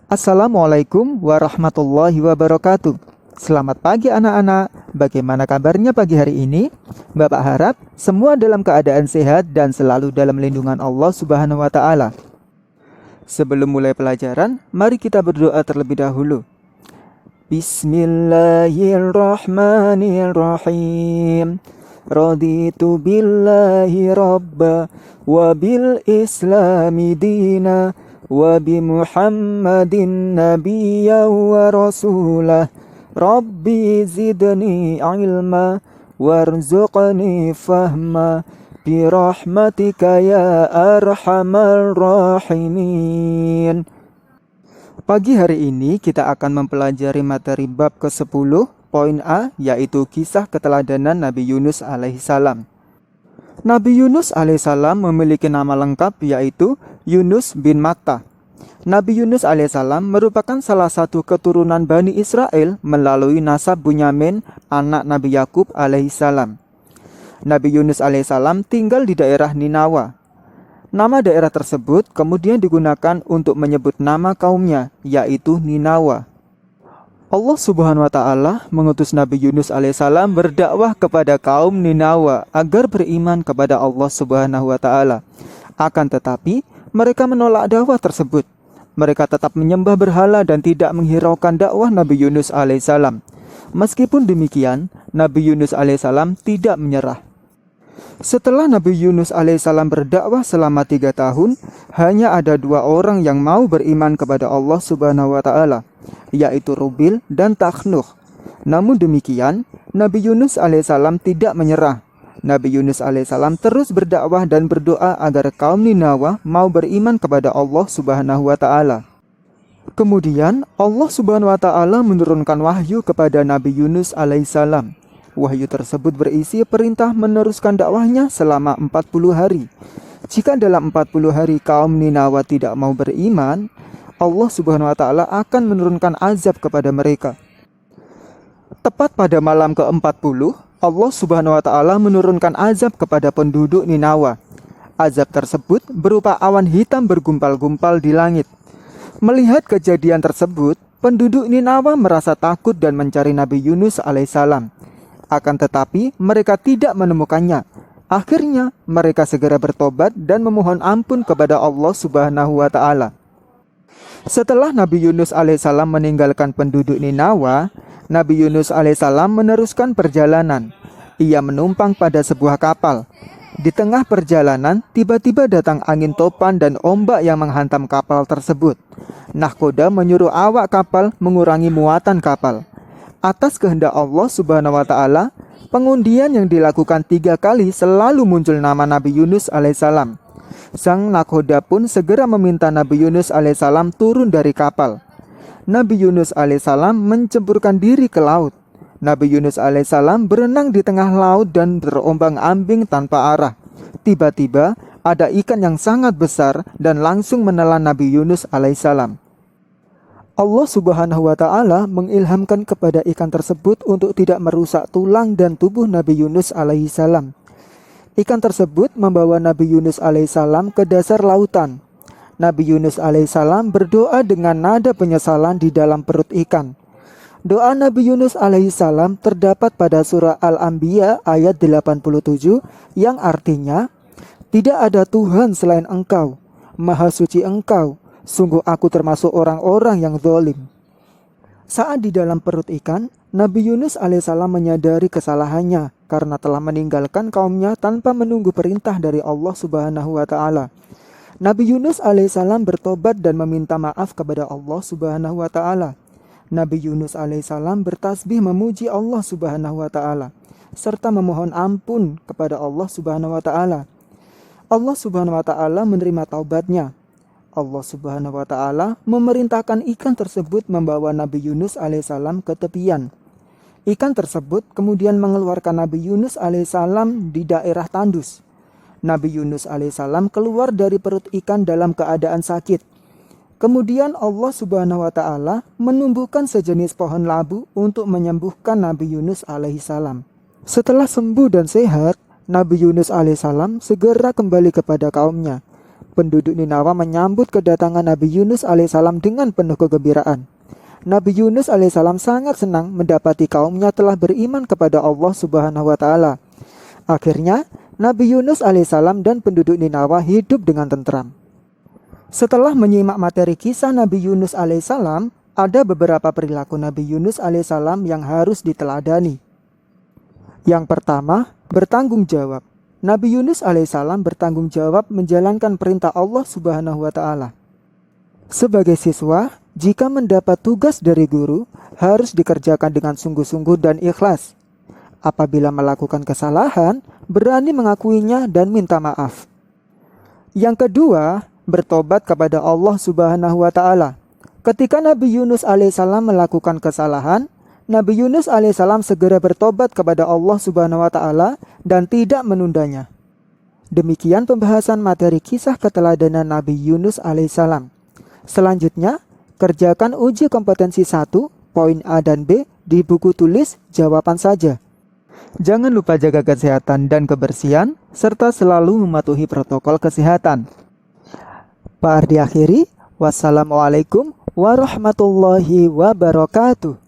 Assalamualaikum warahmatullahi wabarakatuh. Selamat pagi anak-anak. Bagaimana kabarnya pagi hari ini? Bapak harap semua dalam keadaan sehat dan selalu dalam lindungan Allah Subhanahu wa taala. Sebelum mulai pelajaran, mari kita berdoa terlebih dahulu. Bismillahirrahmanirrahim. Raditu billahi rabba wa bil islami dina wa bi Muhammadin nabiyya wa rasulah. Rabbi zidni ilma warzuqni fahma birahmatika ya arhamar rahimin. Pagi hari ini kita akan mempelajari materi bab ke-10 poin A, yaitu kisah keteladanan Nabi Yunus alaihissalam. Nabi Yunus alaihissalam memiliki nama lengkap yaitu Yunus bin Matta. Nabi Yunus alaihissalam merupakan salah satu keturunan Bani Israel melalui nasab Bunyamin, anak Nabi Yakub alaihissalam. Nabi Yunus alaihissalam tinggal di daerah Ninawa. Nama daerah tersebut kemudian digunakan untuk menyebut nama kaumnya, yaitu Ninawa. Allah Subhanahu wa taala mengutus Nabi Yunus alaihissalam berdakwah kepada kaum Ninawa agar beriman kepada Allah Subhanahu wa taala. Akan tetapi, mereka menolak dakwah tersebut. Mereka tetap menyembah berhala dan tidak menghiraukan dakwah Nabi Yunus alaihissalam. Meskipun demikian, Nabi Yunus alaihissalam tidak menyerah. Setelah Nabi Yunus alaihissalam berdakwah selama 3 tahun, hanya ada 2 orang yang mau beriman kepada Allah Subhanahu wa taala, yaitu Rubil dan Takhnukh. Namun demikian, Nabi Yunus alaihissalam tidak menyerah. Nabi Yunus alaihissalam terus berdakwah dan berdoa agar kaum Ninawa mau beriman kepada Allah Subhanahu wa taala. Kemudian Allah Subhanahu wa taala menurunkan wahyu kepada Nabi Yunus alaihissalam. Wahyu tersebut berisi perintah meneruskan dakwahnya selama 40 hari. Jika dalam 40 hari kaum Ninawa tidak mau beriman, Allah Subhanahu wa taala akan menurunkan azab kepada mereka. Tepat pada malam ke-40, Allah Subhanahu wa taala menurunkan azab kepada penduduk Ninawa. Azab tersebut berupa awan hitam bergumpal-gumpal di langit. Melihat kejadian tersebut, penduduk Ninawa merasa takut dan mencari Nabi Yunus alaihissalam. Akan tetapi mereka tidak menemukannya. Akhirnya mereka segera bertobat dan memohon ampun kepada Allah Subhanahu wa taala. Setelah Nabi Yunus alaihissalam meninggalkan penduduk Ninawa, Nabi Yunus alaihissalam meneruskan perjalanan. Ia menumpang pada sebuah kapal. Di tengah perjalanan, tiba-tiba datang angin topan dan ombak yang menghantam kapal tersebut. Nahkoda menyuruh awak kapal mengurangi muatan kapal. Atas kehendak Allah Subhanahu wa taala, pengundian yang dilakukan 3 kali selalu muncul nama Nabi Yunus alaihissalam. Sang nahkoda pun segera meminta Nabi Yunus alaihissalam turun dari kapal. Nabi Yunus alaihissalam mencemburkan diri ke laut. Nabi Yunus alaihissalam berenang di tengah laut dan berombang-ambing tanpa arah. Tiba-tiba ada ikan yang sangat besar dan langsung menelan Nabi Yunus alaihissalam. Allah Subhanahu wa taala mengilhamkan kepada ikan tersebut untuk tidak merusak tulang dan tubuh Nabi Yunus alaihissalam. Ikan tersebut membawa Nabi Yunus alaihissalam ke dasar lautan. Nabi Yunus alaihissalam berdoa dengan nada penyesalan di dalam perut ikan. Doa Nabi Yunus alaihissalam terdapat pada surah Al-Anbiya ayat 87 yang artinya, "Tidak ada Tuhan selain Engkau, Maha Suci Engkau. Sungguh aku termasuk orang-orang yang zalim." Saat di dalam perut ikan, Nabi Yunus alaihissalam menyadari kesalahannya karena telah meninggalkan kaumnya tanpa menunggu perintah dari Allah Subhanahu wa taala. Nabi Yunus alaihissalam bertobat dan meminta maaf kepada Allah Subhanahu wa taala. Nabi Yunus alaihissalam bertasbih memuji Allah Subhanahu wa taala serta memohon ampun kepada Allah Subhanahu wa taala. Allah Subhanahu wa taala menerima taubatnya. Allah Subhanahu wa taala memerintahkan ikan tersebut membawa Nabi Yunus alaihissalam ke tepian. Ikan tersebut kemudian mengeluarkan Nabi Yunus alaihissalam di daerah tandus. Nabi Yunus alaihissalam keluar dari perut ikan dalam keadaan sakit. Kemudian Allah Subhanahu wa taala menumbuhkan sejenis pohon labu untuk menyembuhkan Nabi Yunus alaihissalam. Setelah sembuh dan sehat, Nabi Yunus alaihissalam segera kembali kepada kaumnya. Penduduk Ninawa menyambut kedatangan Nabi Yunus alaihissalam dengan penuh kegembiraan. Nabi Yunus alaihissalam sangat senang mendapati kaumnya telah beriman kepada Allah Subhanahu wa Ta'ala. Akhirnya, Nabi Yunus alaihissalam dan penduduk Ninawa hidup dengan tentram. Setelah menyimak materi kisah Nabi Yunus alaihissalam, ada beberapa perilaku Nabi Yunus alaihissalam yang harus diteladani. Yang pertama, bertanggung jawab. Nabi Yunus alaihissalam bertanggung jawab menjalankan perintah Allah Subhanahu wa Ta'ala. Sebagai siswa, jika mendapat tugas dari guru, harus dikerjakan dengan sungguh-sungguh dan ikhlas. Apabila melakukan kesalahan, berani mengakuinya dan minta maaf. Yang kedua, bertobat kepada Allah Subhanahu wa Ta'ala. Ketika Nabi Yunus alaihissalam melakukan kesalahan, Nabi Yunus alaihissalam segera bertobat kepada Allah Subhanahu wa Ta'ala dan tidak menundanya. Demikian pembahasan materi kisah keteladanan Nabi Yunus alaihissalam. Selanjutnya, kerjakan uji kompetensi 1, poin A dan B di buku tulis jawaban saja. Jangan lupa jaga kesehatan dan kebersihan, serta selalu mematuhi protokol kesehatan. Pak Ardi akhiri, wassalamualaikum warahmatullahi wabarakatuh.